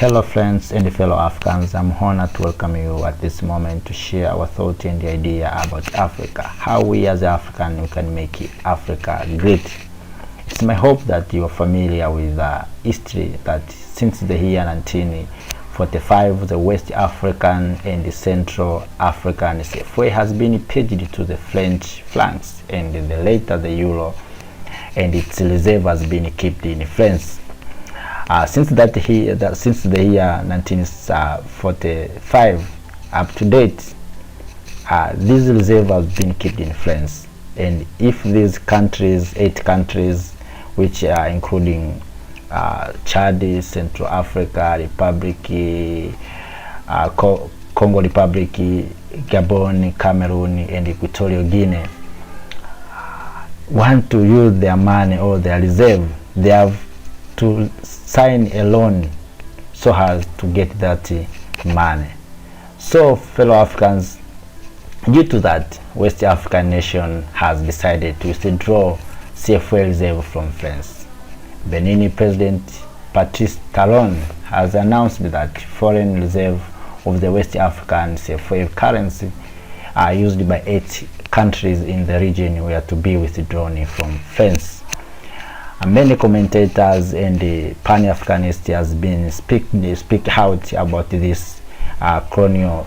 Hello friends and fellow Africans, I'm honored to welcome you at this moment to share our thought and the idea about Africa, how we as Africans we can make Africa great. It's my hope that you are familiar with the history that since the year 1945 the West African and the Central African CFA has been pledged to the French flanks, and later the Euro and its reserve has been kept in France. Since the year 1945 up to date, this reserve has been kept in France. And if these countries, 8 countries, which are including Chad, Central Africa Republic, Congo Republic, Gabon, Cameroon, and Equatorial Guinea, want to use their money or their reserve, they have to sign a loan so as to get that money. So fellow Africans, due to that, West African nation has decided to withdraw CFA reserve from France. Benin President Patrice Talon has announced that foreign reserve of the West African CFA currency are used by 8 countries in the region were to be withdrawn from France. Many commentators and the Pan-Africanists has been speak out about this colonial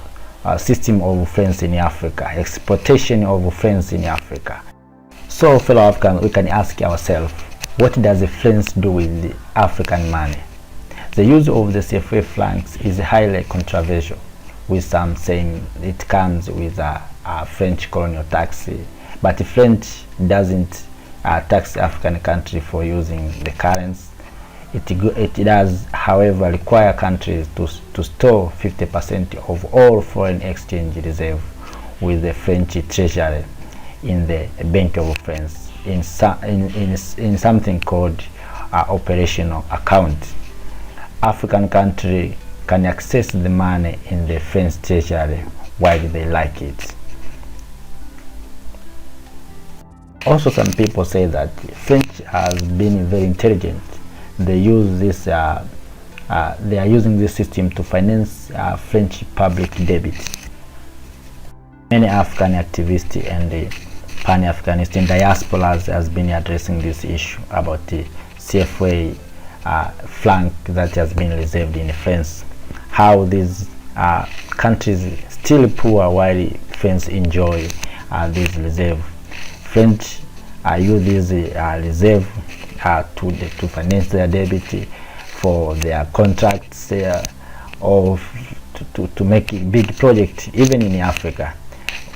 system of France in Africa, exploitation of France in Africa. So fellow Africans, we can ask ourselves, what does France do with the African money? The use of the CFA francs is highly controversial, with some saying it comes with a French colonial tax, but French doesn't tax African country for using the currency. It does, however, require countries to store 50% of all foreign exchange reserve with the French treasury in the Bank of France in something called operational account. African country can access the money in the French treasury while they like it. Also, some people say that French has been very intelligent. They use this. They are using this system to finance French public debt. Many African activists and the Pan-Africanists and diasporas has been addressing this issue about the CFA franc that has been reserved in France. How these countries still poor while France enjoy this reserve. French use this reserve to finance their debt for their contracts or to make a big project even in Africa.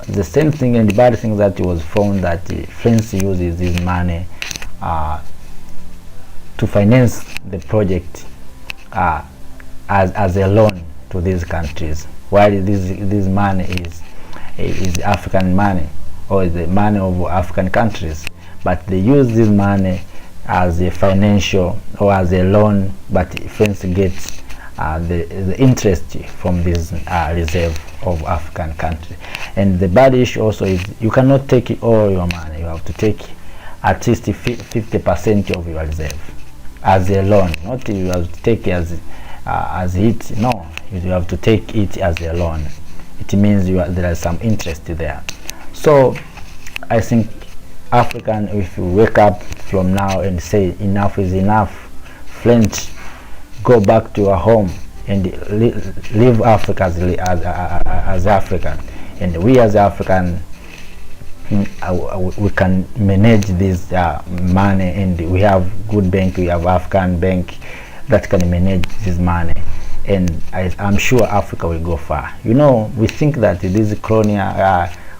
The same thing and the bad thing that was found that France uses this money to finance the project as a loan to these countries, while this money is African money, or the money of African countries, but they use this money as a financial or as a loan, but France gets the interest from this reserve of African country. And the bad issue also is you cannot take all your money. You have to take at least 50% of your reserve as a loan. Not you have to take as it. No, you have to take it as a loan. It means there is some interest there. So I think African, if you wake up from now and say enough is enough, French, go back to your home and live Africa as African, and we as African, we can manage this money, and we have good bank, we have African bank that can manage this money, and I'm sure Africa will go far. You know, we think that this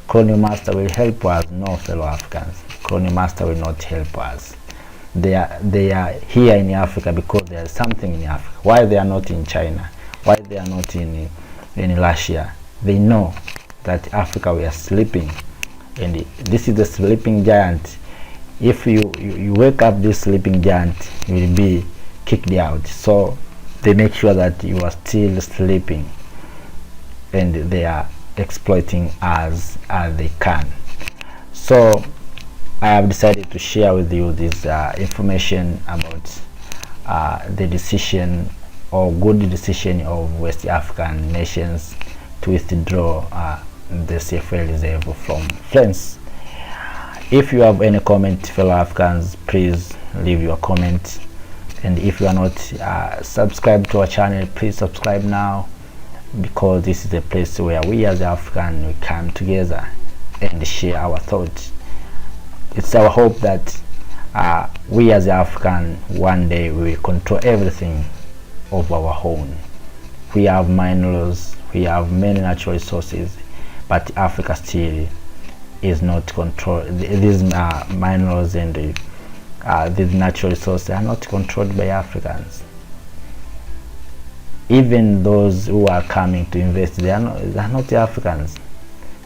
colonial master will help us. No, fellow Africans, colonial master will not help us. They are here in Africa because there is something in Africa. Why they are not in China? Why they are not in Russia? They know that Africa we are sleeping, and this is the sleeping giant. If you wake up, this sleeping giant will be kicked out. So they make sure that you are still sleeping, and they are exploiting as they can. So I have decided to share with you this information about the decision or good decision of West African nations to withdraw the CFA reserve from France. If you have any comment, fellow Africans, please leave your comment. And if you are not subscribed to our channel, please subscribe now, because this is a place where we as Africans, we come together and share our thoughts. It's our hope that we as Africans one day we will control everything of our own. We have minerals, we have many natural resources, but Africa still is not controlled. These minerals and these natural resources are not controlled by Africans. Even those who are coming to invest, they are not Africans.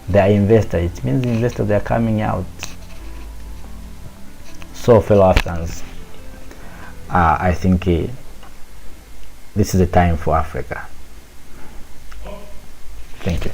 They are investors. It means investors, they are coming out. So, fellow Africans, I think this is the time for Africa. Thank you.